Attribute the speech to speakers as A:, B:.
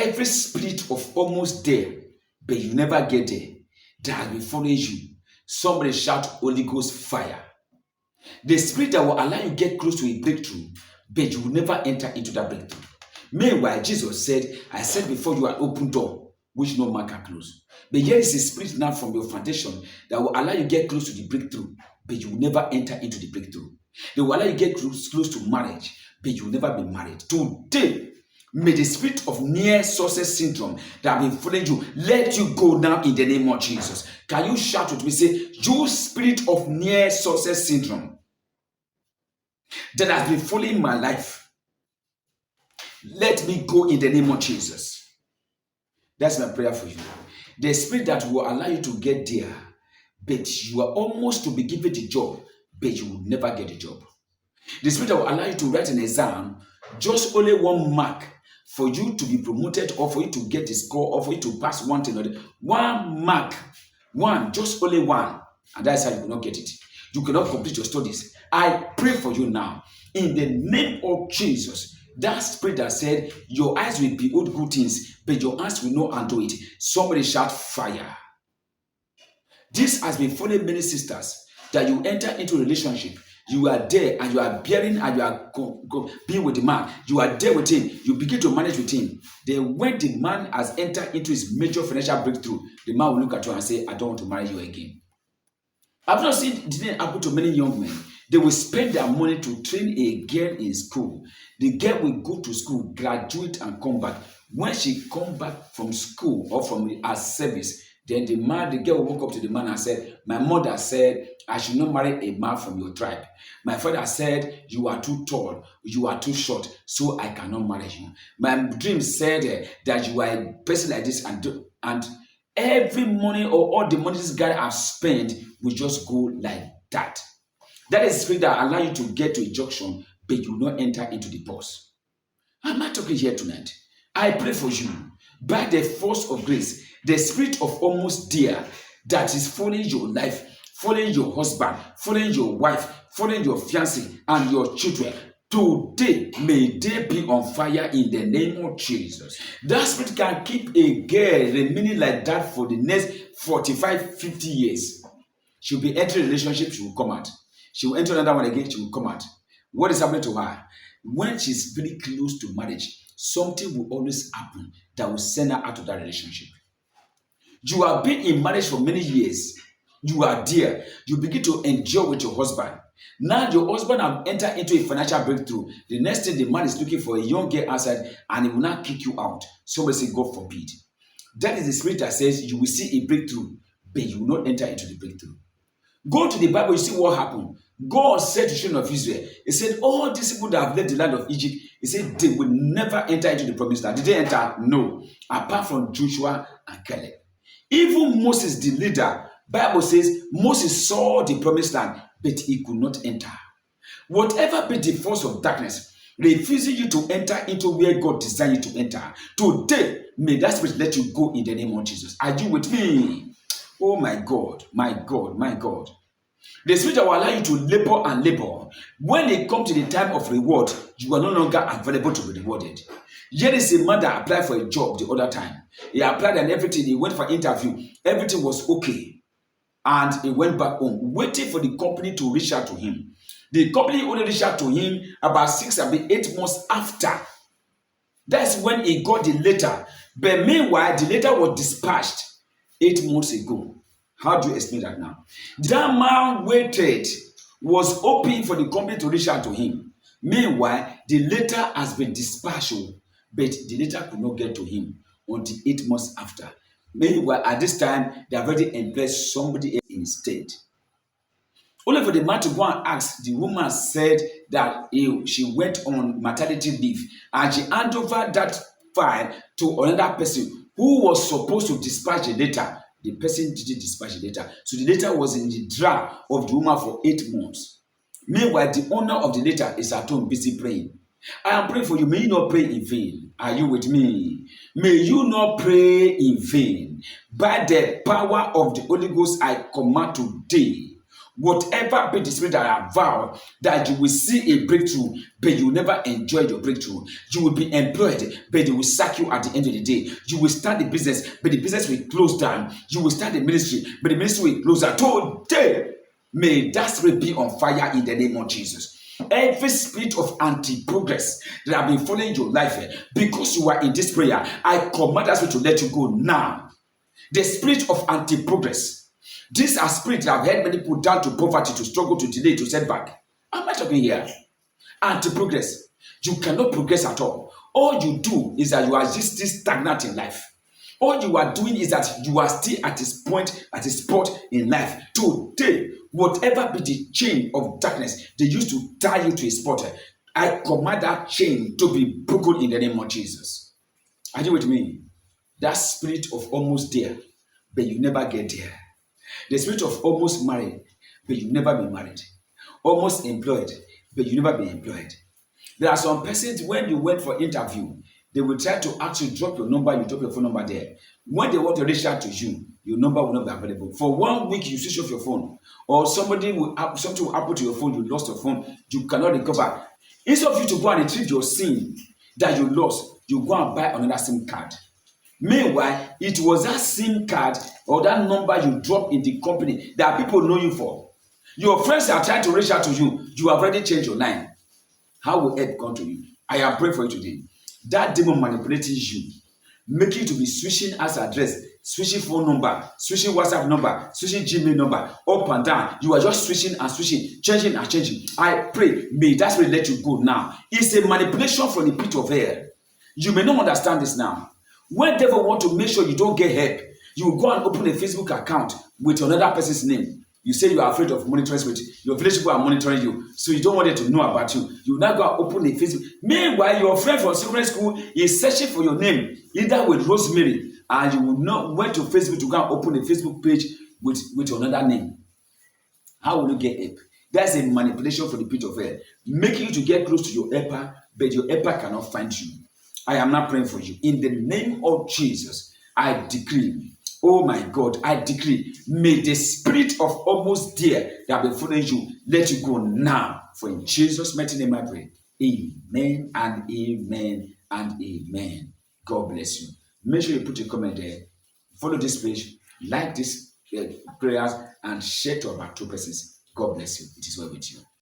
A: every spirit of almost there, but you never get there, that has been following you. Somebody shout Holy Ghost fire. The spirit that will allow you get close to a breakthrough, but you will never enter into that breakthrough. Meanwhile, Jesus said, I set before you an open door, which no man can close. But here is a spirit now from your foundation that will allow you get close to the breakthrough, but you will never enter into the breakthrough. They will allow you get close to marriage, but you will never be married. Today, may the spirit of near success syndrome that have been following you, let you go now in the name of Jesus. Can you shout with me? Say, you spirit of near success syndrome that has been following my life, let me go in the name of Jesus. That's my prayer for you. The spirit that will allow you to get there, but you are almost to be given the job, but you will never get the job. The spirit that will allow you to write an exam, just only one mark for you to be promoted, or for you to get a score, or for you to pass one thing or the one mark, one, just only one, and that's how you will not get it. You cannot complete your studies. I pray for you now in the name of Jesus. That spirit that said your eyes will behold good things, but your hands will not undo it. Somebody shout fire. This has been following many sisters, that you enter into a relationship. You are there and you are bearing and you are being with the man. You are there with him. You begin to manage with him. Then when the man has entered into his major financial breakthrough, the man will look at you and say, I don't want to marry you again. I've not seen it didn't happen to many young men. They will spend their money to train a girl in school. The girl will go to school, graduate, and come back. When she comes back from school or from her service, then the girl will walk up to the man and said, my mother said I should not marry a man from your tribe. My father said you are too tall, you are too short, so I cannot marry you. My dream said that you are a person like this, and every money or all the money this guy has spent will just go like that. That is the spirit that allows you to get to a junction, but you will not enter into the pause. I'm not talking here tonight. I pray for you by the force of grace, the spirit of almost there that is following your life, following your husband, following your wife, following your fiancé and your children. Today, may they be on fire in the name of Jesus. That spirit can keep a girl remaining like that for the next 45, 50 years. She'll be entering a relationship, she will come out. She will enter another one again, she will come out. What is happening to her? When she's very close to marriage, something will always happen that will send her out of that relationship. You have been in marriage for many years. You are there. You begin to endure with your husband. Now your husband has entered into a financial breakthrough. The next thing, the man is looking for a young girl outside and he will not kick you out. Somebody say, God forbid. That is the spirit that says you will see a breakthrough, but you will not enter into the breakthrough. Go to the Bible, you see what happened. God said to the children of Israel, He said, all these people that have left the land of Egypt, He said they will never enter into the promised land. Did they enter? No. Apart from Joshua and Caleb. Even Moses, the leader, Bible says Moses saw the promised land, but he could not enter. Whatever be the force of darkness, refusing you to enter into where God designed you to enter, today, may that spirit let you go in the name of Jesus. Are you with me? Oh my God, my God, my God. The spirit will allow you to labor and labor. When it comes to the time of reward, you are no longer available to be rewarded. Here is a man that applied for a job the other time. He applied and everything. He went for an interview. Everything was okay. And he went back home, waiting for the company to reach out to him. The company only reached out to him about 6 or 8 months after. That's when he got the letter. But meanwhile, the letter was dispatched 8 months ago. How do you explain that now? That man waited, was hoping for the company to reach out to him. Meanwhile, the letter has been dispatched, but the letter could not get to him until 8 months after. Meanwhile, at this time, they have already employed somebody else instead. Only for the man to go and ask, the woman said that she went on maternity leave and she handed over that file to another person who was supposed to dispatch the letter. The person didn't dispatch the letter. So the letter was in the drawer of the woman for 8 months. Meanwhile, the owner of the letter is at home busy praying. I am praying for you. May you not pray in vain. Are you with me? May you not pray in vain. By the power of the Holy Ghost, I command today, Whatever be the spirit that I vow that you will see a breakthrough, but you will never enjoy your breakthrough. You will be employed, but they will sack you at the end of the day. You will start the business, but the business will close down. You will start the ministry, but the ministry will close down. Today, may that spirit be on fire in the name of Jesus. Every spirit of anti-progress that have been following your life, because you are in this prayer, I command that spirit to let you go now. The spirit of anti-progress. These are spirits that have held many people down to poverty, to struggle, to delay, to setback. Am I talking here? Anti-progress. You cannot progress at all. All you do is that you are just still stagnant in life. All you are doing is that you are still at this point, at a spot in life. Today, whatever be the chain of darkness they used to tie you to a spot, I command that chain to be broken in the name of Jesus. Are you with me? That spirit of almost there, but you never get there. The spirit of almost married, but you never be married. Almost employed, but you never be employed. There are some persons, when you went for interview, they will try to ask you, drop your number, you drop your phone number there. When they want to reach out to you, your number will not be available. For 1 week, you switch off your phone. Or something will happen to your phone, you lost your phone, you cannot recover. Instead of you to go and retrieve your SIM that you lost, you go and buy another SIM card. Meanwhile, it was that SIM card or that number you dropped in the company that people know you for. Your friends are trying to reach out to you. You have already changed your line. How will help come to you? I am praying for you today. That demon manipulating you, making you to be switching as address, switching phone number, switching WhatsApp number, switching Gmail number, up and down. You are just switching and switching, changing and changing. I pray, may that spirit let you go now. It's a manipulation from the pit of hell. You may not understand this now. When devil want to make sure you don't get help, you will go and open a Facebook account with another person's name. You say you are afraid of monitoring spirit. Your village people are monitoring you, so you don't want them to know about you. You now go and open a Facebook. Meanwhile, your friend from secondary school is searching for your name, either with Rosemary, and you will not went to Facebook to go and open a Facebook page with another name. How will you get help? That's a manipulation for the pit of hell, making you to get close to your helper, but your helper cannot find you. I am not praying for you. In the name of Jesus, I decree, oh my God, I decree, may the spirit of almost there that have been following you, let you go now. For in Jesus' mighty name I pray. Amen and amen and amen. God bless you. Make sure you put a comment there. Follow this page, like this prayers, and share to about 2 persons. God bless you. It is well with you.